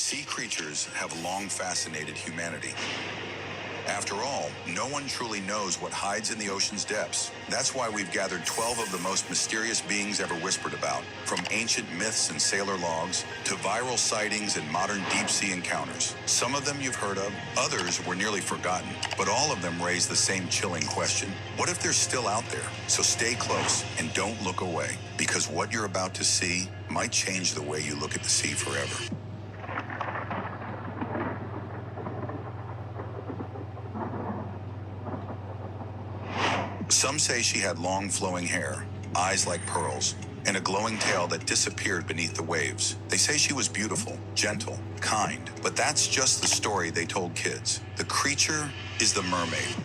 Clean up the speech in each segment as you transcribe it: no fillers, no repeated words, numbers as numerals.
Sea creatures have long fascinated humanity. After all, no one truly knows what hides in the ocean's depths. That's why we've gathered 12 of the most mysterious beings ever whispered about, from ancient myths and sailor logs to viral sightings and modern deep-sea encounters. Some of them you've heard of, others were nearly forgotten, but all of them raise the same chilling question. What if they're still out there? So stay close and don't look away, because what you're about to see might change the way you look at the sea forever. Some say she had long flowing hair, eyes like pearls, and a glowing tail that disappeared beneath the waves. They say she was beautiful, gentle, kind, but that's just the story they told kids. The creature is the mermaid.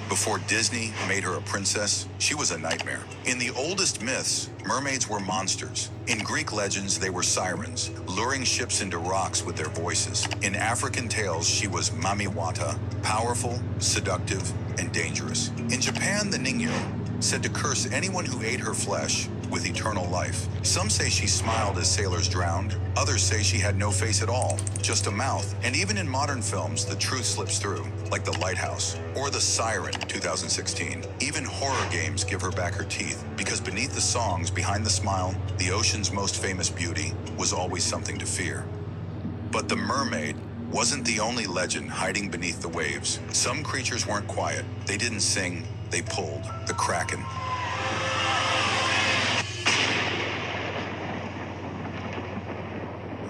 Before Disney made her a princess, she was a nightmare. In the oldest myths, mermaids were monsters. In Greek legends, they were sirens, luring ships into rocks with their voices. In African tales, she was Mamiwata, powerful, seductive, and dangerous. In Japan, the Ningyo, said to curse anyone who ate her flesh with eternal life. Some say she smiled as sailors drowned. Others say she had no face at all, just a mouth. And even in modern films, the truth slips through, like The Lighthouse or The Siren, 2016. Even horror games give her back her teeth, because beneath the songs, behind the smile, the ocean's most famous beauty was always something to fear. But the mermaid wasn't the only legend hiding beneath the waves. Some creatures weren't quiet. They didn't sing, they pulled. The Kraken.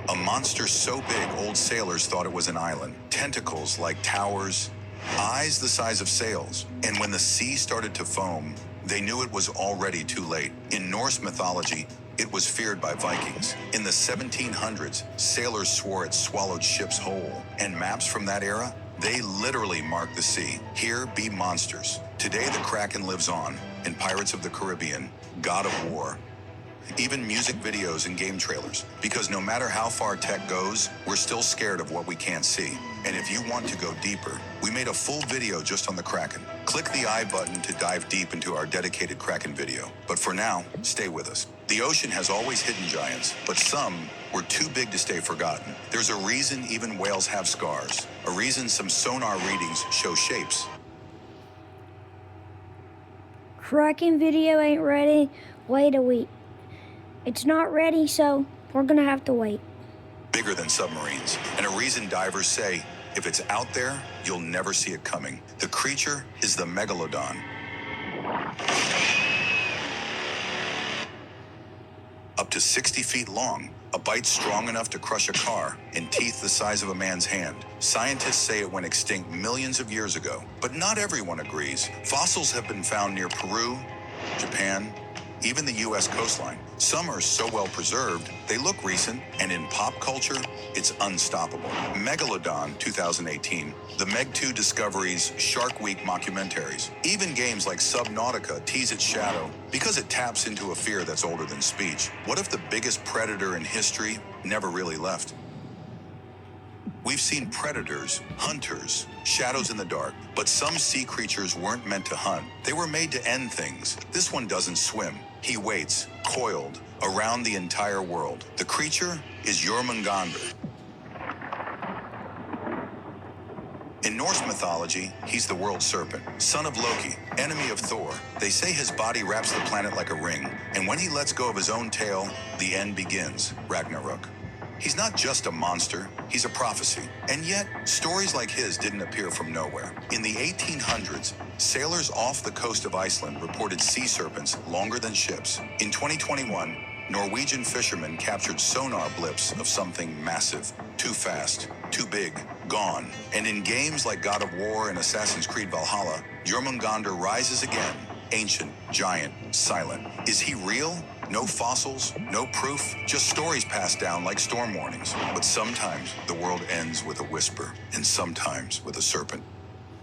A monster so big old sailors thought it was an island. Tentacles like towers, eyes the size of sails. And when the sea started to foam, they knew it was already too late. In Norse mythology, it was feared by Vikings. In the 1700s, sailors swore it swallowed ships whole. And maps from that era, they literally marked the sea. Here be monsters. Today the Kraken lives on in Pirates of the Caribbean, God of War, even music videos and game trailers. Because no matter how far tech goes, we're still scared of what we can't see. And if you want to go deeper, we made a full video just on the Kraken. Click the I button to dive deep into our dedicated Kraken video. But for now, stay with us. The ocean has always hidden giants, but some were too big to stay forgotten. There's a reason even whales have scars, a reason some sonar readings show shapes. Kraken video ain't ready. Wait a week. It's not ready, so we're gonna have to wait. Bigger than submarines, and a reason divers say, if it's out there, you'll never see it coming. The creature is the megalodon. Up to 60 feet long, a bite strong enough to crush a car, and teeth the size of a man's hand. Scientists say it went extinct millions of years ago, but not everyone agrees. Fossils have been found near Peru, Japan, even the US coastline. Some are so well preserved, they look recent, and in pop culture, it's unstoppable. Megalodon 2018, the Meg 2 Discovery's Shark Week mockumentaries. Even games like Subnautica tease its shadow because it taps into a fear that's older than speech. What if the biggest predator in history never really left? We've seen predators, hunters, shadows in the dark, but some sea creatures weren't meant to hunt. They were made to end things. This one doesn't swim. He waits, coiled, around the entire world. The creature is Jormungandr. In Norse mythology, he's the world serpent, son of Loki, enemy of Thor. They say his body wraps the planet like a ring, and when he lets go of his own tail, the end begins, Ragnarok. He's not just a monster, he's a prophecy. And yet, stories like his didn't appear from nowhere. In the 1800s, sailors off the coast of Iceland reported sea serpents longer than ships. In 2021, Norwegian fishermen captured sonar blips of something massive, too fast, too big, gone. And in games like God of War and Assassin's Creed Valhalla, Jormungandr rises again, ancient, giant, silent. Is he real? No fossils, no proof, just stories passed down like storm warnings. But sometimes the world ends with a whisper, and sometimes with a serpent.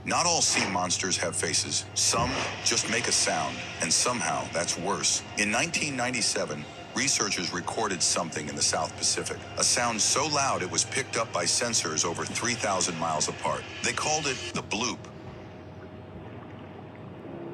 Not all sea monsters have faces. Some just make a sound, and somehow that's worse. In 1997, researchers recorded something in the South Pacific. A sound so loud it was picked up by sensors over 3,000 miles apart. They called it the bloop.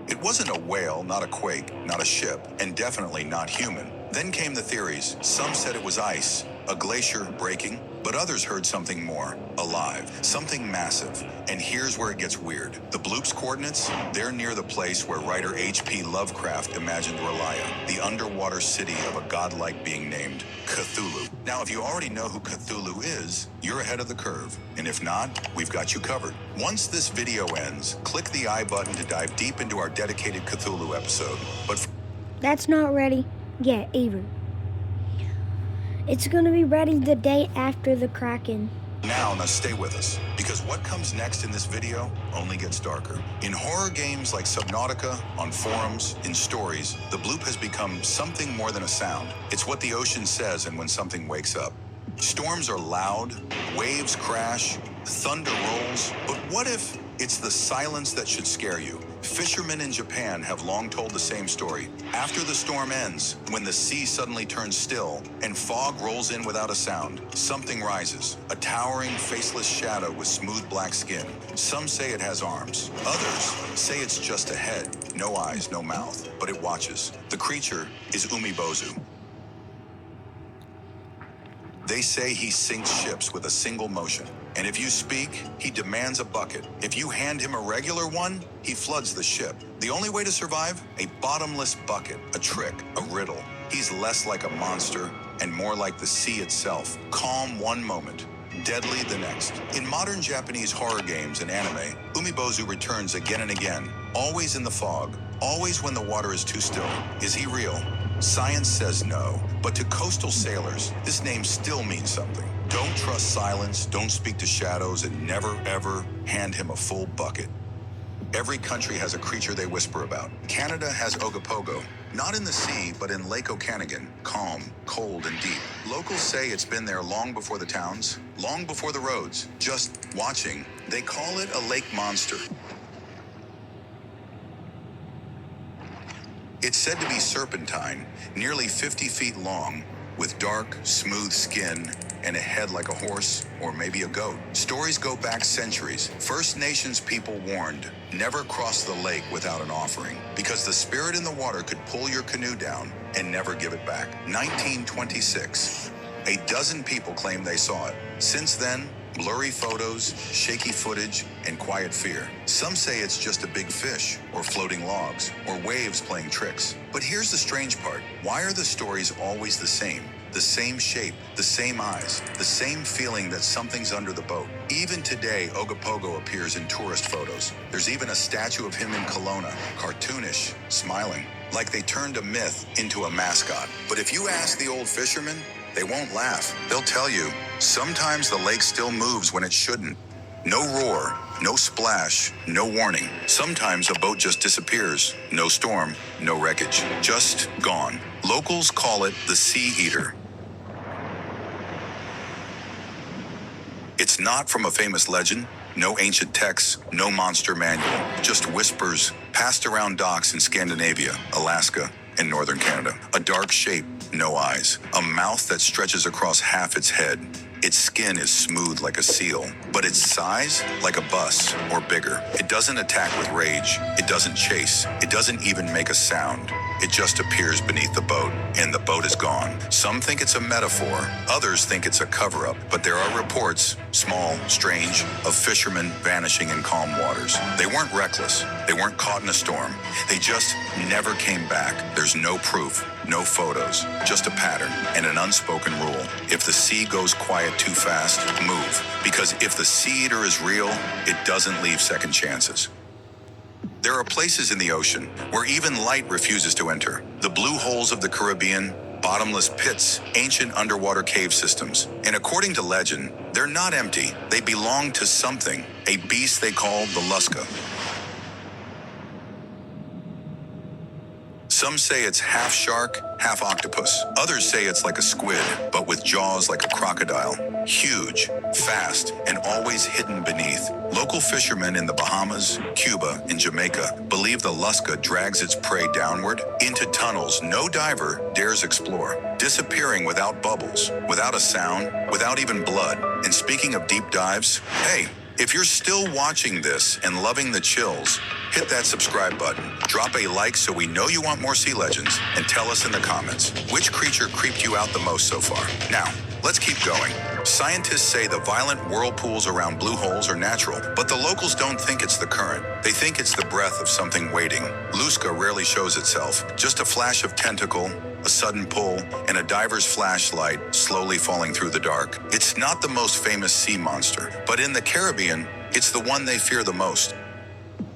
It wasn't a whale, not a quake, not a ship, and definitely not human. Then came the theories. Some said it was ice, a glacier breaking, but others heard something more, alive, something massive. And here's where it gets weird. The bloop's coordinates, they're near the place where writer H.P. Lovecraft imagined Relaya, the underwater city of a godlike being named Cthulhu. Now, if you already know who Cthulhu is, you're ahead of the curve. And if not, we've got you covered. Once this video ends, click the I button to dive deep into our dedicated Cthulhu episode. But That's not ready yet either. It's gonna be ready the day after the Kraken. now stay with us, because what comes next in this video only gets darker. In horror games like Subnautica, on forums, in stories, the bloop has become something more than a sound. It's what the ocean says and when something wakes up. Storms are loud, waves crash, thunder rolls, but what if it's the silence that should scare you? Fishermen in Japan have long told the same story. After the storm ends, when the sea suddenly turns still and fog rolls in without a sound, something rises, a towering, faceless shadow with smooth black skin. Some say it has arms. Others say it's just a head, no eyes, no mouth, but it watches. The creature is Umibozu. They say he sinks ships with a single motion. And if you speak, he demands a bucket. If you hand him a regular one, he floods the ship. The only way to survive? A bottomless bucket, a trick, a riddle. He's less like a monster and more like the sea itself. Calm one moment, deadly the next. In modern Japanese horror games and anime, Umibozu returns again and again, always in the fog, always when the water is too still. Is he real? Science says no, but to coastal sailors, this name still means something. Don't trust silence, don't speak to shadows, and never, ever hand him a full bucket. Every country has a creature they whisper about. Canada has Ogopogo, not in the sea, but in Lake Okanagan, calm, cold, and deep. Locals say it's been there long before the towns, long before the roads, just watching. They call it a lake monster. It's said to be serpentine, nearly 50 feet long, with dark, smooth skin and a head like a horse or maybe a goat. Stories go back centuries. First Nations people warned, never cross the lake without an offering, because the spirit in the water could pull your canoe down and never give it back. 1926. A dozen people claim they saw it. Since then, blurry photos, shaky footage, and quiet fear. Some say it's just a big fish, or floating logs, or waves playing tricks. But here's the strange part. Why are the stories always the same? The same shape, the same eyes, the same feeling that something's under the boat. Even today, Ogopogo appears in tourist photos. There's even a statue of him in Kelowna, cartoonish, smiling, like they turned a myth into a mascot. But if you ask the old fishermen, they won't laugh. They'll tell you, sometimes the lake still moves when it shouldn't. No roar, no splash, no warning. Sometimes a boat just disappears. No storm, no wreckage, just gone. Locals call it the Sea Eater. It's not from a famous legend, no ancient texts, no monster manual, just whispers passed around docks in Scandinavia, Alaska, and northern Canada. A dark shape, no eyes, a mouth that stretches across half its head. Its skin is smooth like a seal, but its size like a bus or bigger. It doesn't attack with rage. It doesn't chase. It doesn't even make a sound. It just appears beneath the boat, and the boat is gone. Some think it's a metaphor. Others think it's a cover-up. But there are reports, small, strange, of fishermen vanishing in calm waters. They weren't reckless. They weren't caught in a storm. They just never came back. There's no proof, no photos, just a pattern and an unspoken rule. If the sea goes quiet too fast, move. Because if the Sea Eater is real, it doesn't leave second chances. There are places in the ocean where even light refuses to enter. The blue holes of the Caribbean, bottomless pits, ancient underwater cave systems. And according to legend, they're not empty. They belong to something, a beast they call the Lusca. Some say it's half shark, half octopus. Others say it's like a squid, but with jaws like a crocodile. Huge, fast, and always hidden beneath. Local fishermen in the Bahamas, Cuba, and Jamaica believe the Lusca drags its prey downward into tunnels no diver dares explore, disappearing without bubbles, without a sound, without even blood. And speaking of deep dives, hey, If you're still watching this and loving the chills, hit that subscribe button, drop a like so we know you want more sea legends, and tell us in the comments, which creature creeped you out the most so far? Now, let's keep going. Scientists say the violent whirlpools around blue holes are natural, but the locals don't think it's the current. They think it's the breath of something waiting. Lusca rarely shows itself, just a flash of tentacle, a sudden pull, and a diver's flashlight slowly falling through the dark. It's not the most famous sea monster, but in the Caribbean, it's the one they fear the most.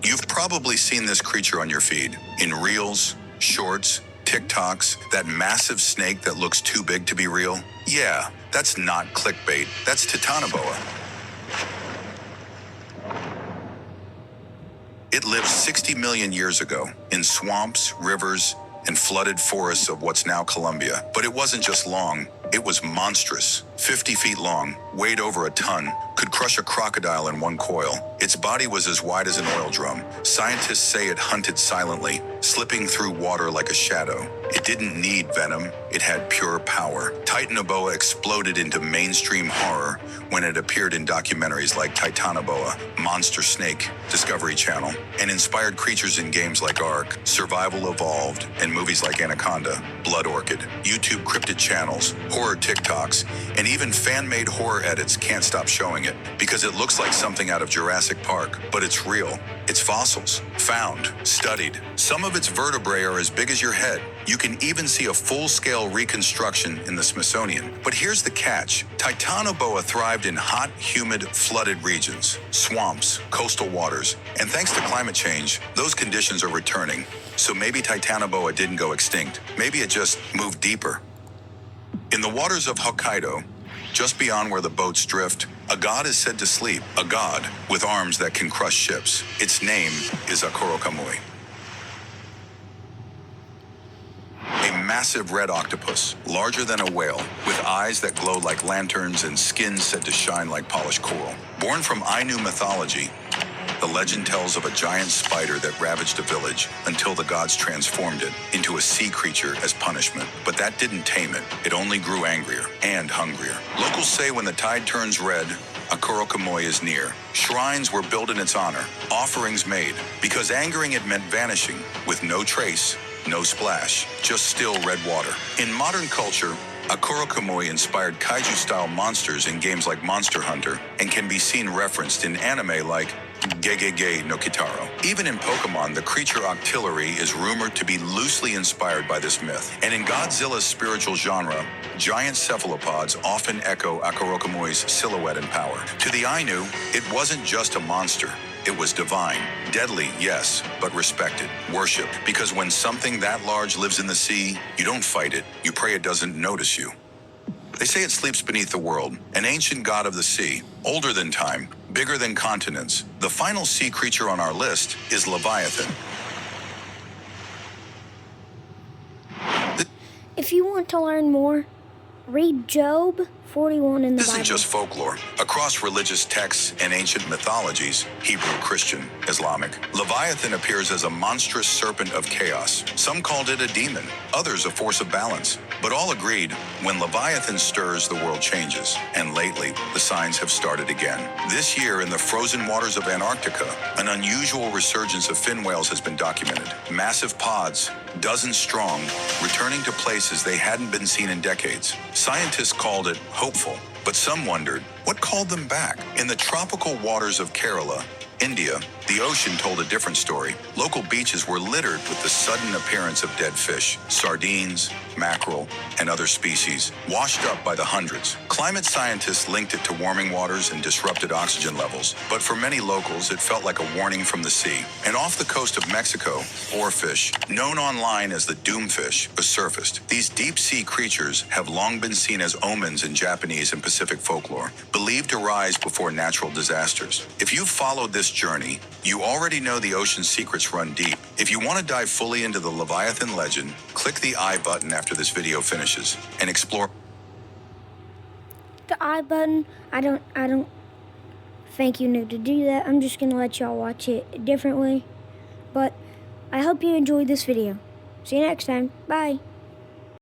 You've probably seen this creature on your feed, in reels, shorts, TikToks, that massive snake that looks too big to be real. Yeah, that's not clickbait, that's Titanoboa. It lived 60 million years ago in swamps, rivers, and flooded forests of what's now Colombia. But it wasn't just long, it was monstrous. 50 feet long, weighed over a ton, could crush a crocodile in one coil. Its body was as wide as an oil drum. Scientists say it hunted silently, slipping through water like a shadow. It didn't need venom, it had pure power. Titanoboa exploded into mainstream horror when it appeared in documentaries like Titanoboa, Monster Snake, Discovery Channel, and inspired creatures in games like Ark, Survival Evolved, and movies like Anaconda, Blood Orchid. YouTube cryptid channels, horror TikToks, and even fan-made horror edits can't stop showing it because it looks like something out of Jurassic Park, but it's real. It's fossils, found, studied. Some of its vertebrae are as big as your head. You can even see a full-scale reconstruction in the Smithsonian. But here's the catch. Titanoboa thrived in hot, humid, flooded regions, swamps, coastal waters, and thanks to climate change, those conditions are returning. So maybe Titanoboa didn't go extinct. Maybe it just moved deeper. In the waters of Hokkaido, just beyond where the boats drift, a god is said to sleep, a god with arms that can crush ships. Its name is Akuro Kamui. A massive red octopus, larger than a whale, with eyes that glow like lanterns and skin said to shine like polished coral. Born from Ainu mythology, the legend tells of a giant spider that ravaged a village until the gods transformed it into a sea creature as punishment. But that didn't tame it. It only grew angrier and hungrier. Locals say when the tide turns red, Akuro Kamui is near. Shrines were built in its honor, offerings made, because angering it meant vanishing with no trace, no splash, just still red water. In modern culture, Akuro Kamui inspired kaiju-style monsters in games like Monster Hunter and can be seen referenced in anime like Gegege no Kitaro. Even in Pokemon, the creature Octillery is rumored to be loosely inspired by this myth. And in Godzilla's spiritual genre, giant cephalopods often echo Akuro Kamui's silhouette and power. To the Ainu, it wasn't just a monster. It was divine. Deadly, yes, but respected, worshipped. Because when something that large lives in the sea, you don't fight it, you pray it doesn't notice you. They say it sleeps beneath the world, an ancient god of the sea, older than time, bigger than continents. The final sea creature on our list is Leviathan. If you want to learn more, read Job 41 in the This Bible. isn't just folklore. Across religious texts and ancient mythologies, Hebrew, Christian, Islamic, Leviathan appears as a monstrous serpent of chaos. Some called it a demon, others a force of balance. But all agreed, when Leviathan stirs, the world changes. And lately, the signs have started again. This year, in the frozen waters of Antarctica, an unusual resurgence of fin whales has been documented. Massive pods, dozens strong, returning to places they hadn't been seen in decades. Scientists called it hopeful, but some wondered, what called them back? In the tropical waters of Kerala, India, the ocean told a different story. Local beaches were littered with the sudden appearance of dead fish, sardines, mackerel, and other species, washed up by the hundreds. Climate scientists linked it to warming waters and disrupted oxygen levels, but for many locals, it felt like a warning from the sea. And off the coast of Mexico, oarfish, known online as the doomfish, was surfaced. These deep-sea creatures have long been seen as omens in Japanese and Pacific folklore, believed to rise before natural disasters. If you've followed this journey, you already know the ocean's secrets run deep. If you want to dive fully into the Leviathan legend, click the I button after this video finishes and explore. The I button, I don't think you need to do that. I'm just gonna let y'all watch it differently. But I hope you enjoyed this video. See you next time. Bye.